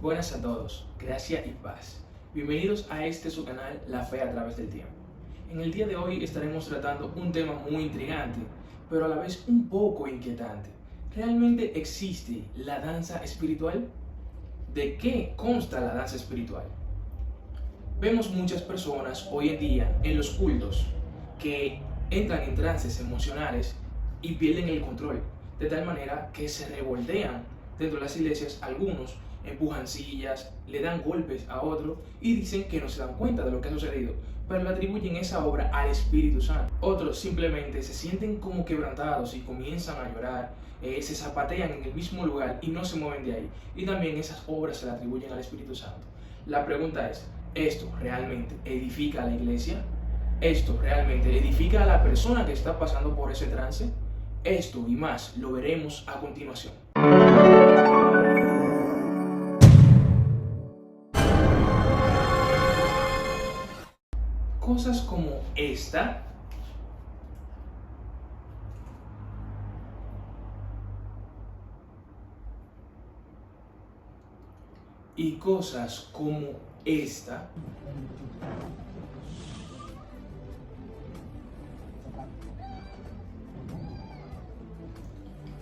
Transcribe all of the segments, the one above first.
Buenas a todos, gracia y paz. Bienvenidos a su canal, La Fe a través del tiempo. En el día de hoy estaremos tratando un tema muy intrigante, pero a la vez un poco inquietante. ¿Realmente existe la danza espiritual? ¿De qué consta la danza espiritual? Vemos muchas personas hoy en día en los cultos que entran en trances emocionales y pierden el control, de tal manera que se revoltean dentro de las iglesias. Algunos empujan sillas, le dan golpes a otros y dicen que no se dan cuenta de lo que ha sucedido, pero le atribuyen esa obra al Espíritu Santo. Otros simplemente se sienten como quebrantados y comienzan a llorar, se zapatean en el mismo lugar y no se mueven de ahí, y también esas obras se le atribuyen al Espíritu Santo. La pregunta es, ¿esto realmente edifica a la iglesia? ¿Esto realmente edifica a la persona que está pasando por ese trance? Esto y más lo veremos a continuación. Cosas como esta y cosas como esta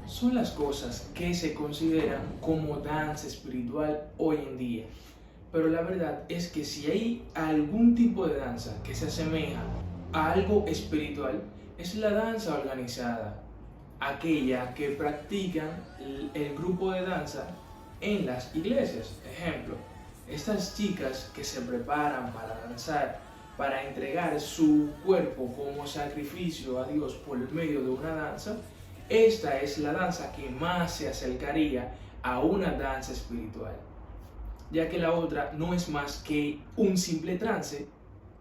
son las cosas que se consideran como danza espiritual hoy en día. Pero la verdad es que si hay algún tipo de danza que se asemeja a algo espiritual, es la danza organizada, aquella que practican el grupo de danza en las iglesias. Ejemplo, estas chicas que se preparan para danzar, para entregar su cuerpo como sacrificio a Dios por medio de una danza, esta es la danza que más se acercaría a una danza espiritual, ya que la otra no es más que un simple trance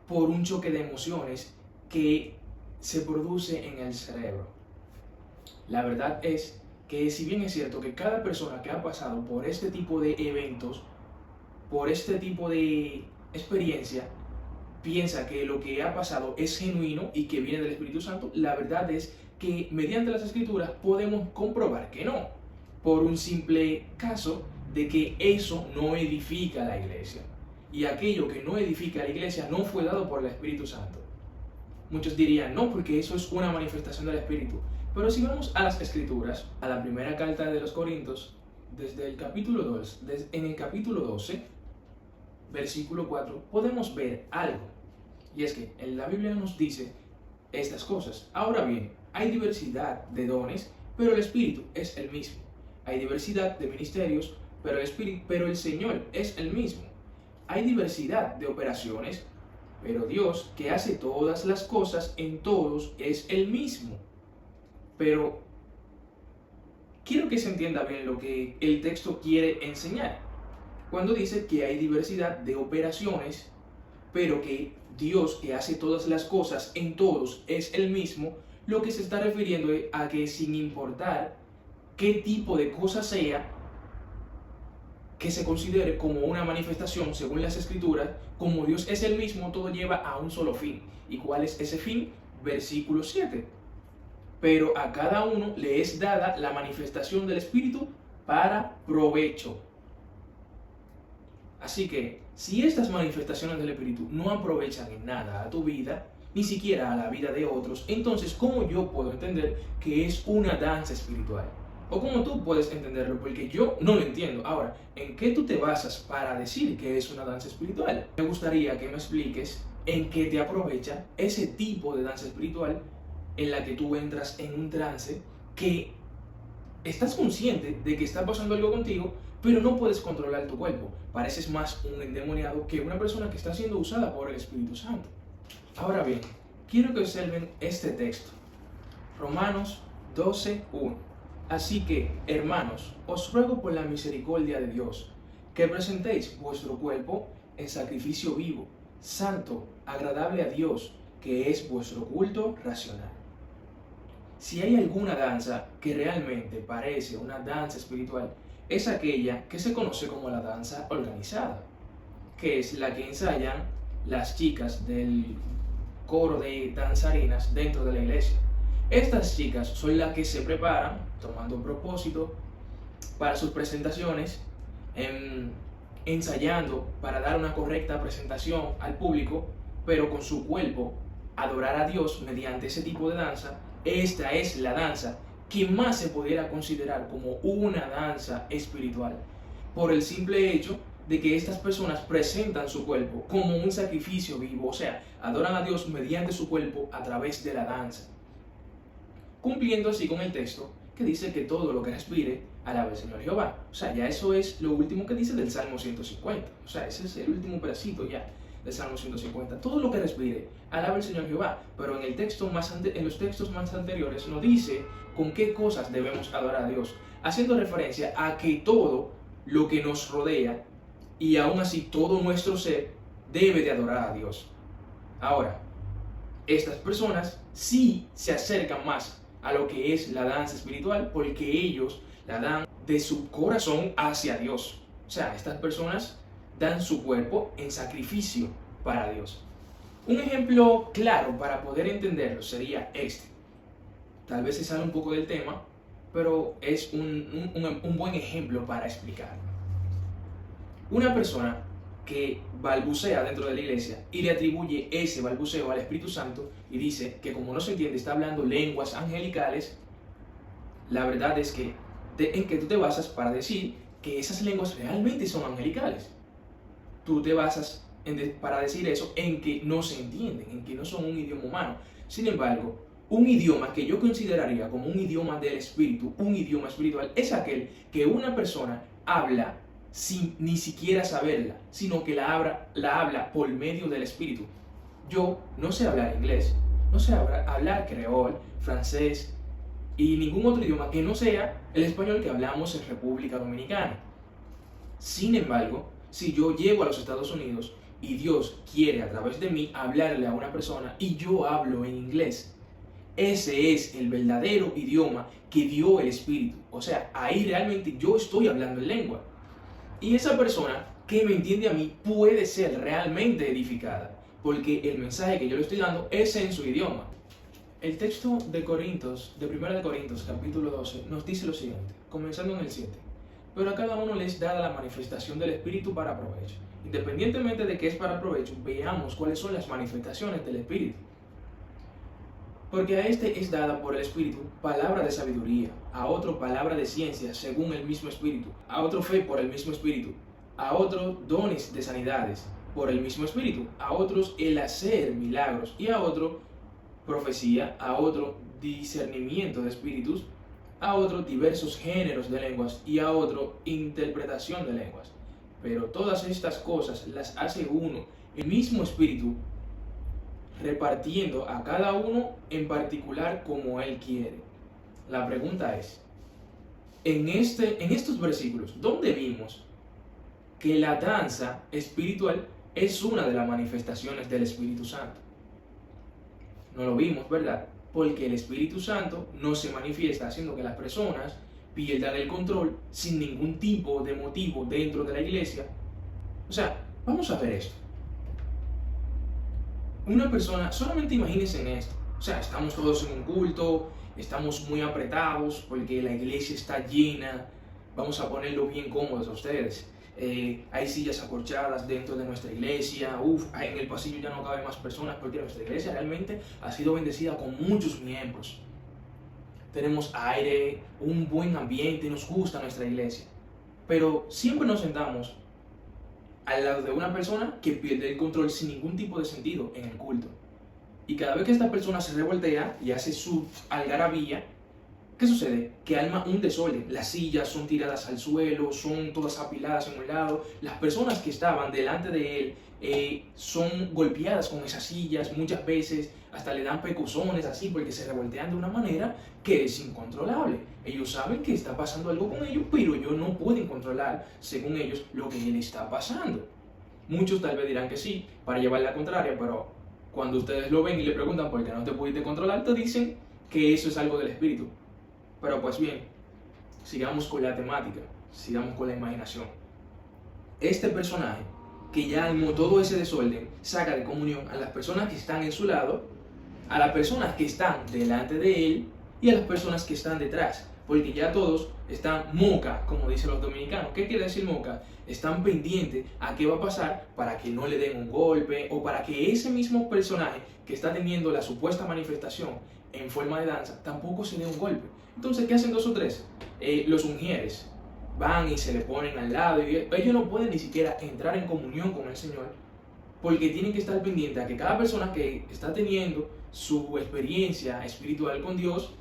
por un choque de emociones que se produce en el cerebro. La verdad es que si bien es cierto que cada persona que ha pasado por este tipo de eventos, por este tipo de experiencia, piensa que lo que ha pasado es genuino y que viene del Espíritu Santo, la verdad es que mediante las Escrituras podemos comprobar que no, por un simple caso de que eso no edifica a la iglesia. Y aquello que no edifica a la iglesia no fue dado por el Espíritu Santo. Muchos dirían, no, porque eso es una manifestación del Espíritu. Pero si vamos a las Escrituras, a la primera carta de los Corintios, desde el capítulo 2, en el capítulo 12, versículo 4, podemos ver algo. Y es que en la Biblia nos dice estas cosas. Ahora bien, hay diversidad de dones, pero el Espíritu es el mismo. Hay diversidad de ministerios, pero el Señor es el mismo. Hay diversidad de operaciones, pero Dios, que hace todas las cosas en todos, es el mismo. Pero quiero que se entienda bien lo que el texto quiere enseñar cuando dice que hay diversidad de operaciones, pero que Dios, que hace todas las cosas en todos, es el mismo. Lo que se está refiriendo es a que sin importar qué tipo de cosa sea, que se considere como una manifestación según las Escrituras, como Dios es el mismo, todo lleva a un solo fin. ¿Y cuál es ese fin? Versículo 7. Pero a cada uno le es dada la manifestación del Espíritu para provecho. Así que, si estas manifestaciones del Espíritu no aprovechan en nada a tu vida, ni siquiera a la vida de otros, entonces, ¿cómo yo puedo entender que es una danza espiritual? ¿O cómo tú puedes entenderlo? Porque yo no lo entiendo. Ahora, ¿en qué tú te basas para decir que es una danza espiritual? Me gustaría que me expliques en qué te aprovecha ese tipo de danza espiritual en la que tú entras en un trance que estás consciente de que está pasando algo contigo, pero no puedes controlar tu cuerpo. Pareces más un endemoniado que una persona que está siendo usada por el Espíritu Santo. Ahora bien, quiero que observen este texto. Romanos 12:1. Así que, hermanos, os ruego por la misericordia de Dios, que presentéis vuestro cuerpo en sacrificio vivo, santo, agradable a Dios, que es vuestro culto racional. Si hay alguna danza que realmente parece una danza espiritual, es aquella que se conoce como la danza organizada, que es la que ensayan las chicas del coro de danzarinas dentro de la iglesia. Estas chicas son las que se preparan, tomando un propósito para sus presentaciones ensayando para dar una correcta presentación al público, pero con su cuerpo adorar a Dios mediante ese tipo de danza, esta es la danza que más se pudiera considerar como una danza espiritual, por el simple hecho de que estas personas presentan su cuerpo como un sacrificio vivo, o sea, adoran a Dios mediante su cuerpo a través de la danza, cumpliendo así con el texto que dice que todo lo que respire, alabe al Señor Jehová. O sea, ya eso es lo último que dice del Salmo 150, o sea, ese es el último pedacito ya del Salmo 150. Todo lo que respire, alabe al Señor Jehová, pero en los textos más anteriores nos dice con qué cosas debemos adorar a Dios, haciendo referencia a que todo lo que nos rodea y aún así todo nuestro ser debe de adorar a Dios. Ahora, estas personas sí se acercan más a lo que es la danza espiritual porque ellos la dan de su corazón hacia Dios. O sea, estas personas dan su cuerpo en sacrificio para Dios. Un ejemplo claro para poder entenderlo sería este. Tal vez se sale un poco del tema, pero es un buen ejemplo para explicarlo. Una persona que balbucea dentro de la iglesia y le atribuye ese balbuceo al Espíritu Santo y dice que como no se entiende está hablando lenguas angelicales, la verdad es que en que tú te basas para decir que esas lenguas realmente son angelicales. Tú te basas para decir eso en que no se entienden, en que no son un idioma humano. Sin embargo, un idioma que yo consideraría como un idioma del espíritu, un idioma espiritual, es aquel que una persona habla sin ni siquiera saberla, sino que la habla por medio del espíritu. Yo no sé hablar inglés, no sé hablar creol, francés y ningún otro idioma que no sea el español que hablamos en República Dominicana. Sin embargo, si yo llego a los Estados Unidos y Dios quiere a través de mí hablarle a una persona y yo hablo en inglés, ese es el verdadero idioma que dio el Espíritu. O sea, ahí realmente yo estoy hablando en lengua. Y esa persona que me entiende a mí puede ser realmente edificada, porque el mensaje que yo le estoy dando es en su idioma. El texto de Corintios, de 1 de Corintios, capítulo 12, nos dice lo siguiente, comenzando en el 7. Pero a cada uno les es dada la manifestación del Espíritu para provecho. Independientemente de que es para provecho, veamos cuáles son las manifestaciones del Espíritu. Porque a este es dada por el Espíritu palabra de sabiduría, a otro palabra de ciencia según el mismo Espíritu, a otro fe por el mismo Espíritu, a otro dones de sanidades por el mismo Espíritu, a otros el hacer milagros y a otro profecía, a otro discernimiento de espíritus, a otro diversos géneros de lenguas y a otro interpretación de lenguas. Pero todas estas cosas las hace uno, el mismo Espíritu, repartiendo a cada uno en particular como Él quiere. La pregunta es, en estos versículos, ¿dónde vimos que la danza espiritual es una de las manifestaciones del Espíritu Santo? No lo vimos, ¿verdad? Porque el Espíritu Santo no se manifiesta haciendo que las personas pierdan el control sin ningún tipo de motivo dentro de la iglesia. O sea, vamos a ver esto. Una persona, solamente imagínense en esto, o sea, estamos todos en un culto, estamos muy apretados porque la iglesia está llena, vamos a ponerlo bien cómodos a ustedes. Hay sillas acolchadas dentro de nuestra iglesia, en el pasillo ya no caben más personas porque nuestra iglesia realmente ha sido bendecida con muchos miembros. Tenemos aire, un buen ambiente, nos gusta nuestra iglesia, pero siempre nos sentamos al lado de una persona que pierde el control sin ningún tipo de sentido en el culto. Y cada vez que esta persona se revoltea y hace su algarabía, ¿qué sucede? Que arma un desorden. Las sillas son tiradas al suelo, son todas apiladas en un lado. Las personas que estaban delante de él son golpeadas con esas sillas, muchas veces hasta le dan pecosones así porque se revoltean de una manera que es incontrolable. Ellos saben que está pasando algo con ellos, pero ellos no pueden controlar, según ellos, lo que le está pasando. Muchos tal vez dirán que sí, para llevar la contraria, pero cuando ustedes lo ven y le preguntan por qué no te pudiste controlar, te dicen que eso es algo del espíritu. Pero pues bien, sigamos con la temática, sigamos con la imaginación. Este personaje, que ya armó todo ese desorden, saca de comunión a las personas que están en su lado, a las personas que están delante de él y a las personas que están detrás. porque ya todos están moca, como dicen los dominicanos. ¿Qué quiere decir moca? Están pendientes a qué va a pasar para que no le den un golpe o para que ese mismo personaje que está teniendo la supuesta manifestación en forma de danza tampoco se dé un golpe. Entonces, ¿qué hacen dos o tres? Los ungieres van y se le ponen al lado y ellos no pueden ni siquiera entrar en comunión con el Señor porque tienen que estar pendientes a que cada persona que está teniendo su experiencia espiritual con Dios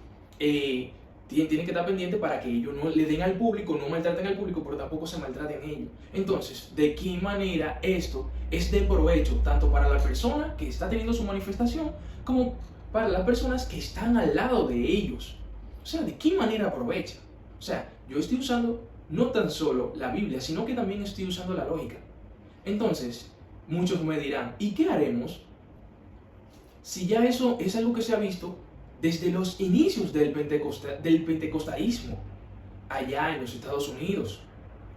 tienen que estar pendientes para que ellos no le den al público, no maltraten al público, pero tampoco se maltraten ellos. Entonces, ¿de qué manera esto es de provecho tanto para la persona que está teniendo su manifestación como para las personas que están al lado de ellos? O sea, ¿de qué manera aprovecha? O sea, yo estoy usando no tan solo la Biblia, sino que también estoy usando la lógica. Entonces, muchos me dirán, ¿y qué haremos si ya eso es algo que se ha visto desde los inicios del pentecostalismo allá en los Estados Unidos?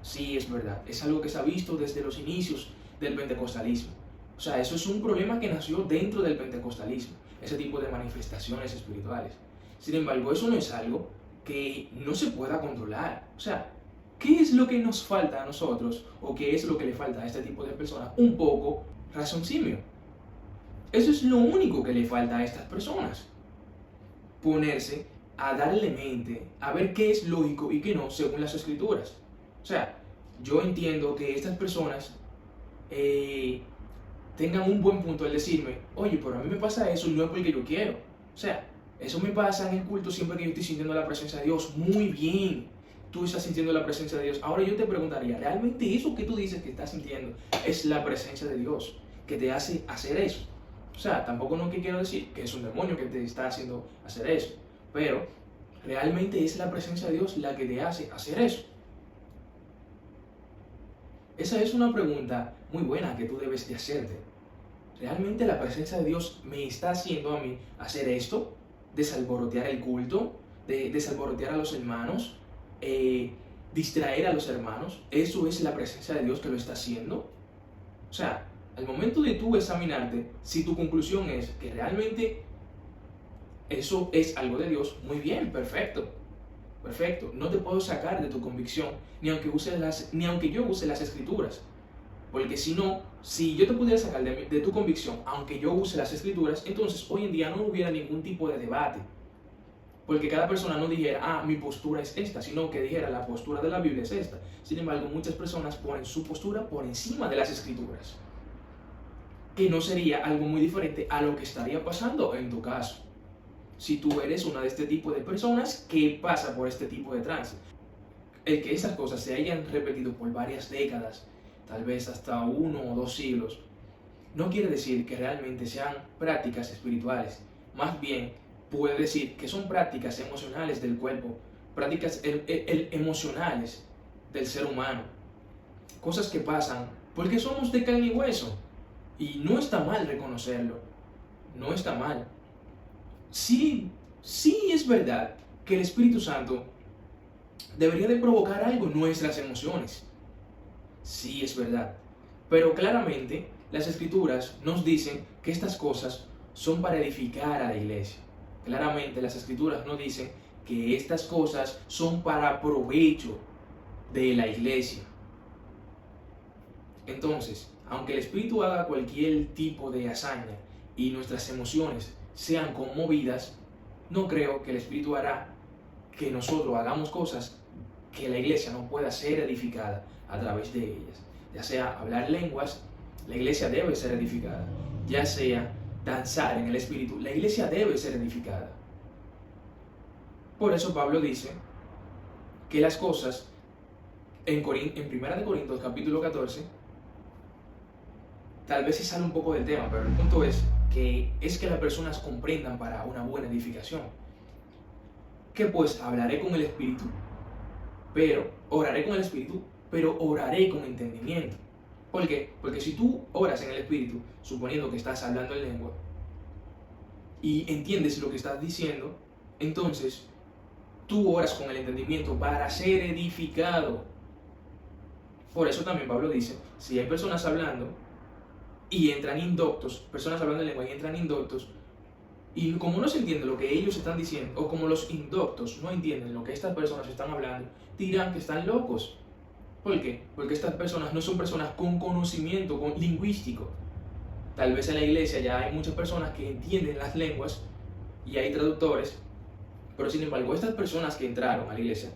Sí, es verdad, es algo que se ha visto desde los inicios del pentecostalismo. O sea, eso es un problema que nació dentro del pentecostalismo, ese tipo de manifestaciones espirituales. Sin embargo, eso no es algo que no se pueda controlar. O sea, ¿qué es lo que nos falta a nosotros o qué es lo que le falta a este tipo de personas? Un poco raciocinio. Eso es lo único que le falta a estas personas. Ponerse a darle mente, a ver qué es lógico y qué no según las escrituras. O sea, yo entiendo que estas personas tengan un buen punto al decirme, oye, pero a mí me pasa eso y no es porque yo quiero. O sea, eso me pasa en el culto siempre que yo estoy sintiendo la presencia de Dios. Muy bien, tú estás sintiendo la presencia de Dios. Ahora yo te preguntaría, ¿realmente eso que tú dices que estás sintiendo es la presencia de Dios que te hace hacer eso? O sea, tampoco no quiero decir que es un demonio que te está haciendo hacer eso, pero realmente es la presencia de Dios la que te hace hacer eso. Esa es una pregunta muy buena que tú debes de hacerte. ¿Realmente la presencia de Dios me está haciendo a mí hacer esto? Desalborotear el culto, desalborotear a los hermanos, distraer a los hermanos. ¿Eso es la presencia de Dios que lo está haciendo? O sea, al momento de tú examinarte, si tu conclusión es que realmente eso es algo de Dios, muy bien, perfecto. Perfecto, no te puedo sacar de tu convicción, ni aunque yo use las escrituras. Porque si no, si yo te pudiera sacar de tu convicción, aunque yo use las escrituras, entonces hoy en día no hubiera ningún tipo de debate. Porque cada persona no dijera, mi postura es esta, sino que dijera, la postura de la Biblia es esta. Sin embargo, muchas personas ponen su postura por encima de las escrituras. Que no sería algo muy diferente a lo que estaría pasando en tu caso. Si tú eres una de este tipo de personas que pasa por este tipo de trance. El que esas cosas se hayan repetido por varias décadas, tal vez hasta 1 o 2 siglos, no quiere decir que realmente sean prácticas espirituales. Más bien, puede decir que son prácticas emocionales del cuerpo, prácticas emocionales del ser humano. Cosas que pasan porque somos de carne y hueso. Y no está mal reconocerlo. No está mal. Sí es verdad que el Espíritu Santo debería de provocar algo en nuestras emociones. Sí es verdad. Pero claramente las Escrituras nos dicen que estas cosas son para edificar a la iglesia. Claramente las Escrituras nos dicen que estas cosas son para provecho de la iglesia. Entonces, aunque el Espíritu haga cualquier tipo de hazaña y nuestras emociones sean conmovidas, no creo que el Espíritu hará que nosotros hagamos cosas que la iglesia no pueda ser edificada a través de ellas. Ya sea hablar lenguas, la iglesia debe ser edificada. Ya sea danzar en el Espíritu, la iglesia debe ser edificada. Por eso Pablo dice que las cosas en 1 Corintios capítulo 14, tal vez se sale un poco del tema, pero el punto es que las personas comprendan para una buena edificación. Que pues hablaré con el Espíritu, pero oraré con el Espíritu, pero oraré con entendimiento. ¿Por qué? Porque si tú oras en el Espíritu, suponiendo que estás hablando en lengua, y entiendes lo que estás diciendo, entonces tú oras con el entendimiento para ser edificado. Por eso también Pablo dice, si hay personas hablando y entran indoctos, personas hablando en lengua y entran indoctos, Y como no se entiende lo que ellos están diciendo, o como los indoctos no entienden lo que estas personas están hablando, dirán que están locos. ¿Por qué? Porque estas personas no son personas con conocimiento lingüístico. Tal vez en la iglesia ya hay muchas personas que entienden las lenguas y hay traductores, pero sin embargo estas personas que entraron a la iglesia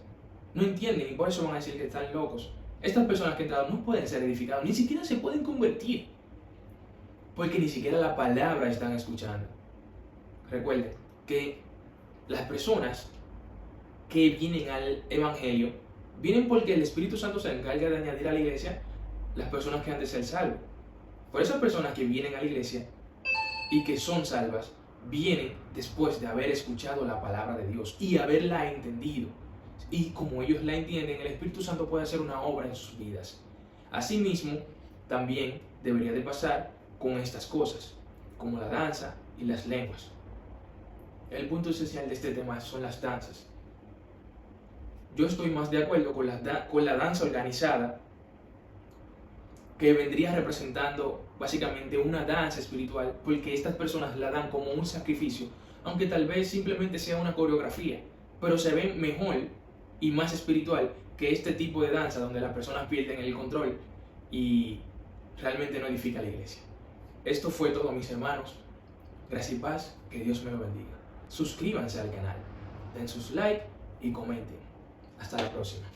no entienden y por eso van a decir que están locos. Estas personas que entraron no pueden ser edificados, ni siquiera se pueden convertir, porque ni siquiera la palabra están escuchando. Recuerden que las personas que vienen al Evangelio vienen porque el Espíritu Santo se encarga de añadir a la iglesia las personas que han de ser salvas. Por esas personas que vienen a la iglesia y que son salvas, vienen después de haber escuchado la palabra de Dios y haberla entendido. Y como ellos la entienden, el Espíritu Santo puede hacer una obra en sus vidas. Asimismo, también debería de pasar con estas cosas, como la danza y las lenguas. El punto esencial de este tema son las danzas. Yo estoy más de acuerdo con la danza organizada, que vendría representando básicamente una danza espiritual, porque estas personas la dan como un sacrificio, aunque tal vez simplemente sea una coreografía, pero se ve mejor y más espiritual que este tipo de danza donde las personas pierden el control y realmente no edifica la iglesia. Esto fue todo, mis hermanos. Gracias y paz, que Dios me lo bendiga. Suscríbanse al canal, den sus likes y comenten. Hasta la próxima.